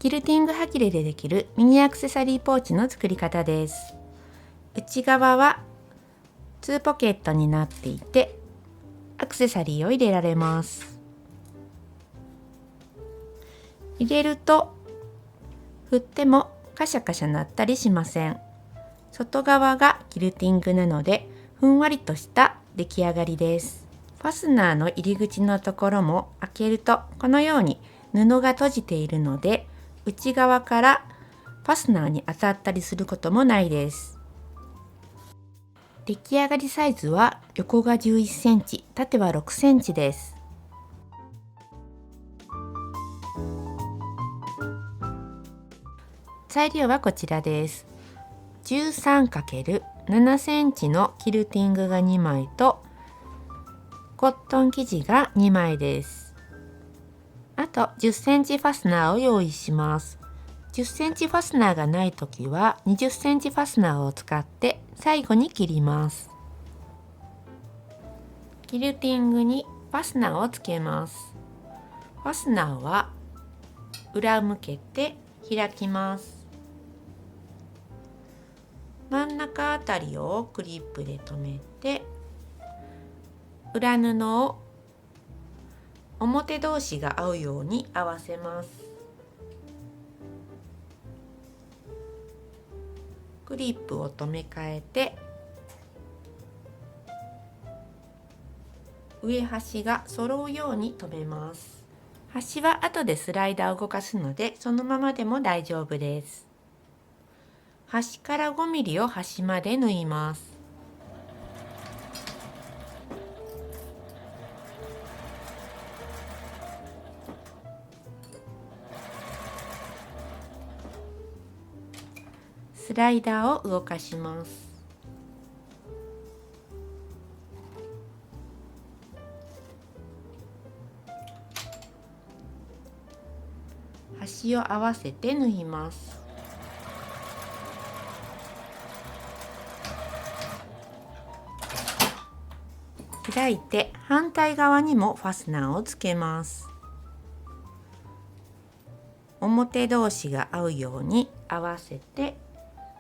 キルティングはぎれでできるミニアクセサリーポーチの作り方です。内側は2ポケットになっていて、アクセサリーを入れられます。入れると振ってもカシャカシャ鳴ったりしません。外側がキルティングなのでふんわりとした出来上がりです。ファスナーの入り口のところも開けるとこのように布が閉じているので、内側からファスナーに当たったりすることもないです。出来上がりサイズは横が11センチ、縦は6センチです。材料はこちらです。13×7 センチのキルティングが2枚とコットン生地が2枚です。あと10センチファスナーを用意します。10センチファスナーがないときは20センチファスナーを使って最後に切ります。キルティングにファスナーをつけます。ファスナーは裏向けて開きます。真ん中あたりをクリップで留めて、裏布を表同士が合うように合わせます。クリップを留め替えて、上端が揃うように留めます。端は後でスライダーを動かすのでそのままでも大丈夫です。端から 5mm を端まで縫います。スライダーを動かします。端を合わせて縫います。開いて反対側にもファスナーをつけます。表同士が合うように合わせて、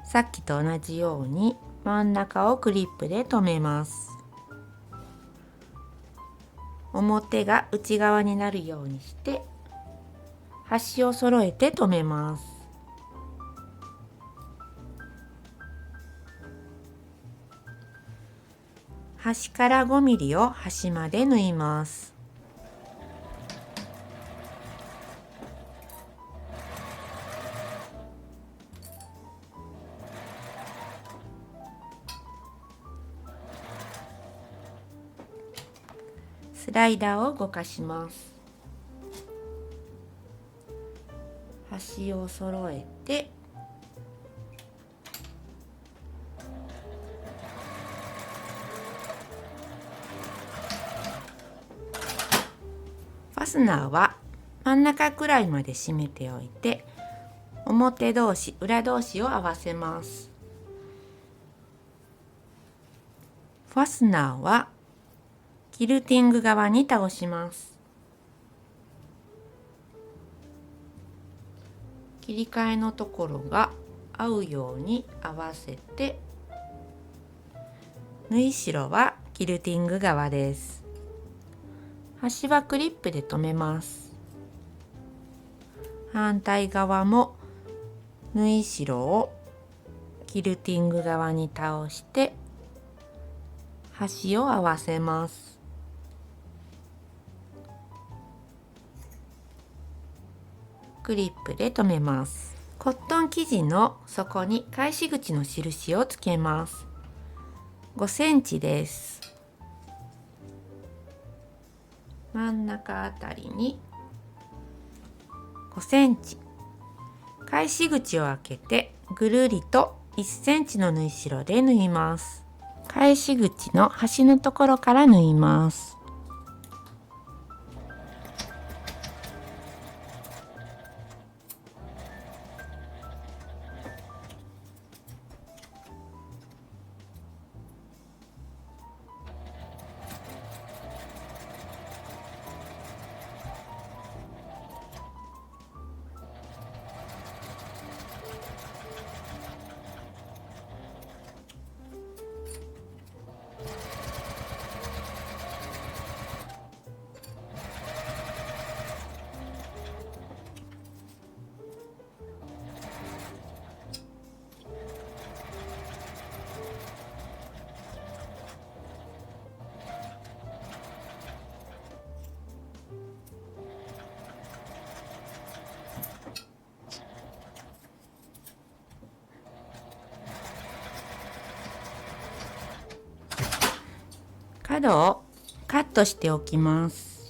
さっきと同じように真ん中をクリップで留めます。表が内側になるようにして端を揃えて留めます。端から 5mm を端まで縫います。スライダーを動かします。端を揃えてファスナーは真ん中くらいまで締めておいて、表同士裏同士を合わせます。ファスナーはキルティング側に倒します。切り替えのところが合うように合わせて、縫い代はキルティング側です。端はクリップで留めます。反対側も縫い代をキルティング側に倒して端を合わせます。クリップで留めます。コットン生地の底に返し口の印をつけます。5センチです。真ん中あたりに5センチ、返し口を開けてぐるりと1センチの縫い代で縫います。返し口の端のところから縫います。角をカットしておきます。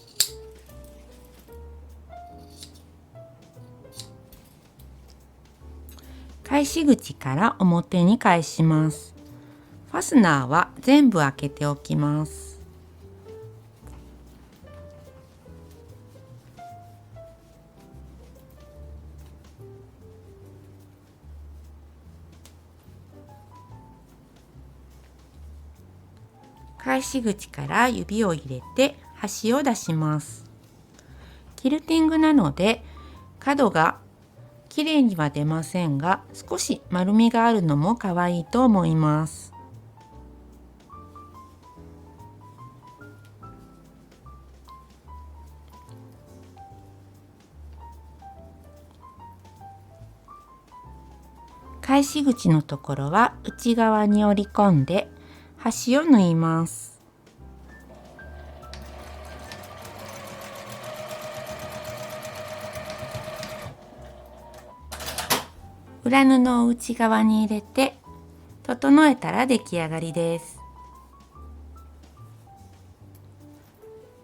返し口から表に返します。ファスナーは全部開けておきます。返し口から指を入れて端を出します。キルティングなので角が綺麗には出ませんが、少し丸みがあるのも可愛いと思います。返し口のところは内側に折り込んで端を縫います。裏布を内側に入れて整えたら出来上がりです。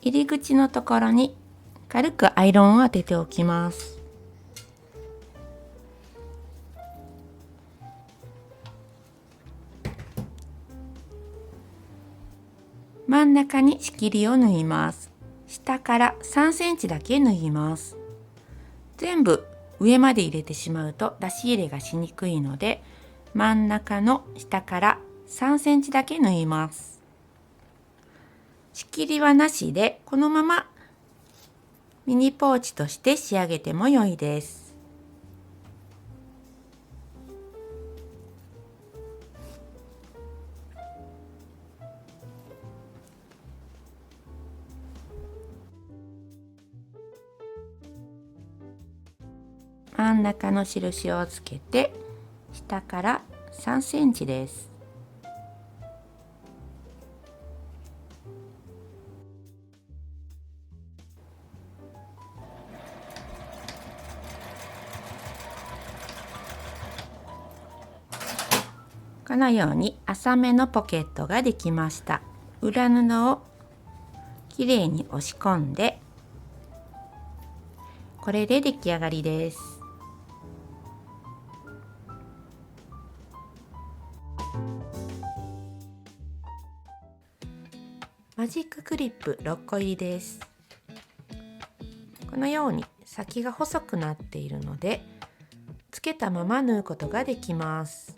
入り口のところに軽くアイロンを当てておきます。真ん中に仕切りを縫います。下から3センチだけ縫います。全部上まで入れてしまうと出し入れがしにくいので、真ん中の下から3センチだけ縫います。仕切りはなしでこのままミニポーチとして仕上げても良いです。真ん中の印をつけて下から3センチです。このように浅めのポケットができました。裏布をきれいに押し込んで、これで出来上がりです。マジッククリップ6個入りです。このように先が細くなっているので、つけたまま縫うことができます。